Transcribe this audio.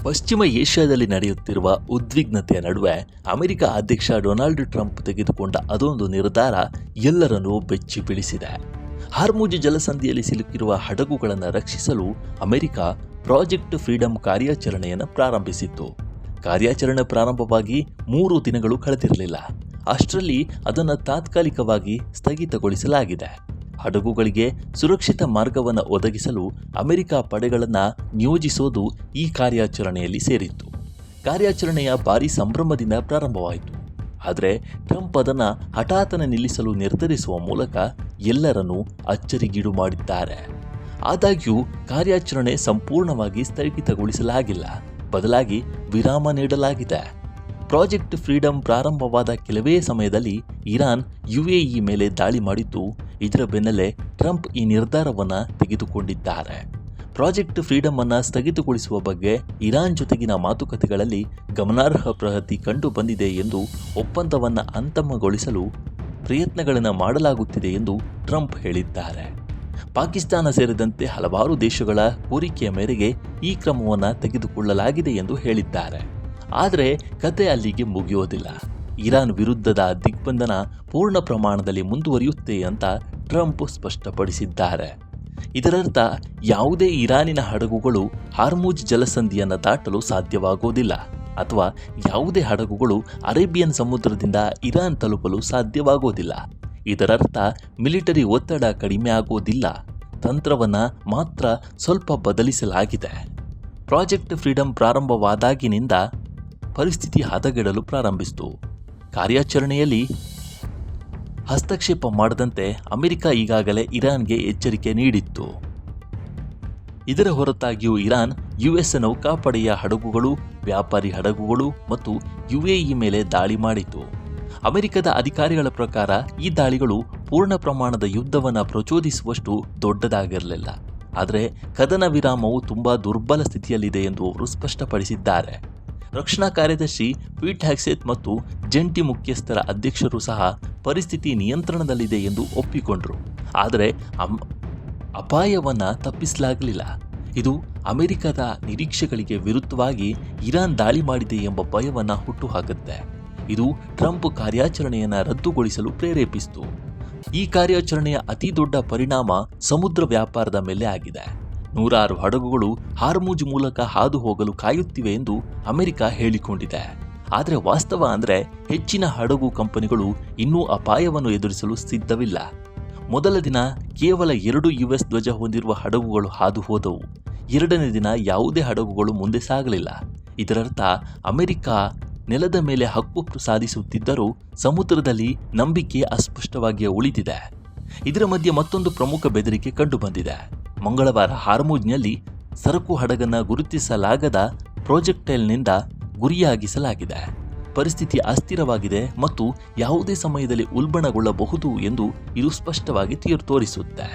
ಪಶ್ಚಿಮ ಏಷ್ಯಾದಲ್ಲಿ ನಡೆಯುತ್ತಿರುವ ಉದ್ವಿಗ್ನತೆಯ ನಡುವೆ ಅಮೆರಿಕ ಅಧ್ಯಕ್ಷ ಡೊನಾಲ್ಡ್ ಟ್ರಂಪ್ ತೆಗೆದುಕೊಂಡ ಅದೊಂದು ನಿರ್ಧಾರ ಎಲ್ಲರನ್ನೂ ಬೆಚ್ಚಿ ಬೀಳಿಸಿದೆ. ಹಾರ್ಮುಜ್ ಜಲಸಂಧಿಯಲ್ಲಿ ಸಿಲುಕಿರುವ ಹಡಗುಗಳನ್ನು ರಕ್ಷಿಸಲು ಅಮೆರಿಕ ಪ್ರಾಜೆಕ್ಟ್ ಫ್ರೀಡಮ್ ಕಾರ್ಯಾಚರಣೆಯನ್ನು ಪ್ರಾರಂಭಿಸಿತ್ತು. ಕಾರ್ಯಾಚರಣೆ ಪ್ರಾರಂಭವಾಗಿ 3 ದಿನಗಳು ಕಳೆದಿರಲಿಲ್ಲ. ಅಷ್ಟರಲ್ಲಿ ಅದನ್ನು ತಾತ್ಕಾಲಿಕವಾಗಿ ಸ್ಥಗಿತಗೊಳಿಸಲಾಗಿದೆ. ಹಡಗುಗಳಿಗೆ ಸುರಕ್ಷಿತ ಮಾರ್ಗವನ್ನು ಒದಗಿಸಲು ಅಮೆರಿಕ ಪಡೆಗಳನ್ನು ನಿಯೋಜಿಸೋದು ಈ ಕಾರ್ಯಾಚರಣೆಯಲ್ಲಿ ಸೇರಿತ್ತು. ಕಾರ್ಯಾಚರಣೆಯ ಭಾರೀ ಸಂಭ್ರಮದಿಂದ ಪ್ರಾರಂಭವಾಯಿತು. ಆದರೆ ಟ್ರಂಪ್ ಅದನ್ನು ಹಠಾತ್ತನೆ ನಿಲ್ಲಿಸಲು ನಿರ್ಧರಿಸುವ ಮೂಲಕ ಎಲ್ಲರನ್ನೂ ಅಚ್ಚರಿಗೀಡು ಮಾಡಿದ್ದಾರೆ. ಆದಾಗ್ಯೂ ಕಾರ್ಯಾಚರಣೆ ಸಂಪೂರ್ಣವಾಗಿ ಸ್ಥಗಿತಗೊಳಿಸಲಾಗಿಲ್ಲ, ಬದಲಾಗಿ ವಿರಾಮ ನೀಡಲಾಗಿದೆ. ಪ್ರಾಜೆಕ್ಟ್ ಫ್ರೀಡಮ್ ಪ್ರಾರಂಭವಾದ ಕೆಲವೇ ಸಮಯದಲ್ಲಿ ಇರಾನ್ UAE ಮೇಲೆ ದಾಳಿ ಮಾಡಿದ್ದು, ಇದರ ಬೆನ್ನಲ್ಲೇ ಟ್ರಂಪ್ ಈ ನಿರ್ಧಾರವನ್ನು ತೆಗೆದುಕೊಂಡಿದ್ದಾರೆ. ಪ್ರಾಜೆಕ್ಟ್ ಫ್ರೀಡಮ್ ಅನ್ನು ಸ್ಥಗಿತಗೊಳಿಸುವ ಬಗ್ಗೆ ಇರಾನ್ ಜೊತೆಗಿನ ಮಾತುಕತೆಗಳಲ್ಲಿ ಗಮನಾರ್ಹ ಪ್ರಗತಿ ಕಂಡು ಬಂದಿದೆ ಎಂದು ಒಪ್ಪಂದವನ್ನು ಅಂತಿಮಗೊಳಿಸಲು ಪ್ರಯತ್ನಗಳನ್ನು ಮಾಡಲಾಗುತ್ತಿದೆ ಎಂದು ಟ್ರಂಪ್ ಹೇಳಿದ್ದಾರೆ. ಪಾಕಿಸ್ತಾನ ಸೇರಿದಂತೆ ಹಲವಾರು ದೇಶಗಳ ಕೋರಿಕೆಯ ಮೇರೆಗೆ ಈ ಕ್ರಮವನ್ನು ತೆಗೆದುಕೊಳ್ಳಲಾಗಿದೆ ಎಂದು ಹೇಳಿದ್ದಾರೆ. ಆದರೆ ಕತೆ ಅಲ್ಲಿಗೆ ಮುಗಿಯೋದಿಲ್ಲ. ಇರಾನ್ ವಿರುದ್ಧದ ದಿಗ್ಬಂಧನ ಪೂರ್ಣ ಪ್ರಮಾಣದಲ್ಲಿ ಮುಂದುವರಿಯುತ್ತೆ ಅಂತ ಟ್ರಂಪ್ ಸ್ಪಷ್ಟಪಡಿಸಿದ್ದಾರೆ. ಇದರರ್ಥ ಯಾವುದೇ ಇರಾನಿನ ಹಡಗುಗಳು ಹಾರ್ಮುಜ್ ಜಲಸಂಧಿಯನ್ನು ದಾಟಲು ಸಾಧ್ಯವಾಗೋದಿಲ್ಲ, ಅಥವಾ ಯಾವುದೇ ಹಡಗುಗಳು ಅರೇಬಿಯನ್ ಸಮುದ್ರದಿಂದ ಇರಾನ್ ತಲುಪಲು ಸಾಧ್ಯವಾಗೋದಿಲ್ಲ. ಇದರರ್ಥ ಮಿಲಿಟರಿ ಒತ್ತಡ ಕಡಿಮೆ ಆಗೋದಿಲ್ಲ, ತಂತ್ರವನ್ನು ಮಾತ್ರ ಸ್ವಲ್ಪ ಬದಲಿಸಲಾಗಿದೆ. ಪ್ರಾಜೆಕ್ಟ್ ಫ್ರೀಡಮ್ ಪ್ರಾರಂಭವಾದಾಗಿನಿಂದ ಪರಿಸ್ಥಿತಿ ಹದಗೆಡಲು ಪ್ರಾರಂಭಿಸಿತು. ಕಾರ್ಯಾಚರಣೆಯಲ್ಲಿ ಹಸ್ತಕ್ಷೇಪ ಮಾಡದಂತೆ ಅಮೆರಿಕ ಈಗಾಗಲೇ ಇರಾನ್ಗೆ ಎಚ್ಚರಿಕೆ ನೀಡಿತ್ತು. ಇದರ ಹೊರತಾಗಿಯೂ ಇರಾನ್ US ನೌಕಾಪಡೆಯ ಹಡಗುಗಳು, ವ್ಯಾಪಾರಿ ಹಡಗುಗಳು ಮತ್ತು UAE ಮೇಲೆ ದಾಳಿ ಮಾಡಿತು. ಅಮೆರಿಕದ ಅಧಿಕಾರಿಗಳ ಪ್ರಕಾರ ಈ ದಾಳಿಗಳು ಪೂರ್ಣ ಪ್ರಮಾಣದ ಯುದ್ಧವನ್ನು ಪ್ರಚೋದಿಸುವಷ್ಟು ದೊಡ್ಡದಾಗಿರಲಿಲ್ಲ, ಆದರೆ ಕದನ ವಿರಾಮವು ತುಂಬಾ ದುರ್ಬಲ ಸ್ಥಿತಿಯಲ್ಲಿದೆ ಎಂದು ಅವರು ಸ್ಪಷ್ಟಪಡಿಸಿದ್ದಾರೆ. ರಕ್ಷಣಾ ಕಾರ್ಯದರ್ಶಿ ಪೀಟ್ ಹೆಗ್ಸೆತ್ ಮತ್ತು ಜಂಟಿ ಮುಖ್ಯಸ್ಥರ ಅಧ್ಯಕ್ಷರು ಸಹ ಪರಿಸ್ಥಿತಿ ನಿಯಂತ್ರಣದಲ್ಲಿದೆ ಎಂದು ಒಪ್ಪಿಕೊಂಡರು. ಆದರೆ ಅಪಾಯವನ್ನು ತಪ್ಪಿಸಲಾಗಲಿಲ್ಲ. ಇದು ಅಮೆರಿಕದ ನಿರೀಕ್ಷೆಗಳಿಗೆ ವಿರುದ್ಧವಾಗಿ ಇರಾನ್ ದಾಳಿ ಮಾಡಿದೆ ಎಂಬ ಭಯವನ್ನು ಹುಟ್ಟುಹಾಕುತ್ತೆ. ಇದು ಟ್ರಂಪ್ ಕಾರ್ಯಾಚರಣೆಯನ್ನು ರದ್ದುಗೊಳಿಸಲು ಪ್ರೇರೇಪಿಸಿತು. ಈ ಕಾರ್ಯಾಚರಣೆಯ ಅತಿ ದೊಡ್ಡ ಪರಿಣಾಮ ಸಮುದ್ರ ವ್ಯಾಪಾರದ ಮೇಲೆ ಆಗಿದೆ. 100 ಹಡಗುಗಳು ಹಾರ್ಮುಜ್ ಮೂಲಕ ಹಾದು ಹೋಗಲು ಕಾಯುತ್ತಿವೆ ಎಂದು ಅಮೆರಿಕ ಹೇಳಿಕೊಂಡಿದೆ. ಆದರೆ ವಾಸ್ತವ ಅಂದರೆ ಹೆಚ್ಚಿನ ಹಡಗು ಕಂಪನಿಗಳು ಇನ್ನೂ ಅಪಾಯವನ್ನು ಎದುರಿಸಲು ಸಿದ್ಧವಿಲ್ಲ. ಮೊದಲ ದಿನ ಕೇವಲ 2 US ಧ್ವಜ ಹೊಂದಿರುವ ಹಡಗುಗಳು ಹಾದು ಹೋದವು. 2ನೇ ದಿನ ಯಾವುದೇ ಹಡಗುಗಳು ಮುಂದೆ ಸಾಗಲಿಲ್ಲ. ಇದರರ್ಥ ಅಮೆರಿಕ ನೆಲದ ಮೇಲೆ ಹಕ್ಕು ಸಾಧಿಸುತ್ತಿದ್ದರೂ ಸಮುದ್ರದಲ್ಲಿ ನಂಬಿಕೆ ಅಸ್ಪಷ್ಟವಾಗಿಯೇ ಉಳಿದಿದೆ. ಇದರ ಮಧ್ಯೆ ಮತ್ತೊಂದು ಪ್ರಮುಖ ಬೆದರಿಕೆ ಕಂಡುಬಂದಿದೆ. ಮಂಗಳವಾರ ಹಾರ್ಮುಜ್ನಲ್ಲಿ ಸರಕು ಹಡಗನ್ನು ಗುರುತಿಸಲಾಗದ ಪ್ರೊಜೆಕ್ಟೈಲ್ನಿಂದ ಗುರಿಯಾಗಿಸಲಾಗಿದೆ. ಪರಿಸ್ಥಿತಿ ಅಸ್ಥಿರವಾಗಿದೆ ಮತ್ತು ಯಾವುದೇ ಸಮಯದಲ್ಲಿ ಉಲ್ಬಣಗೊಳ್ಳಬಹುದು ಎಂದು ಇದು ಸ್ಪಷ್ಟವಾಗಿ ತೋರಿಸುತ್ತೆ.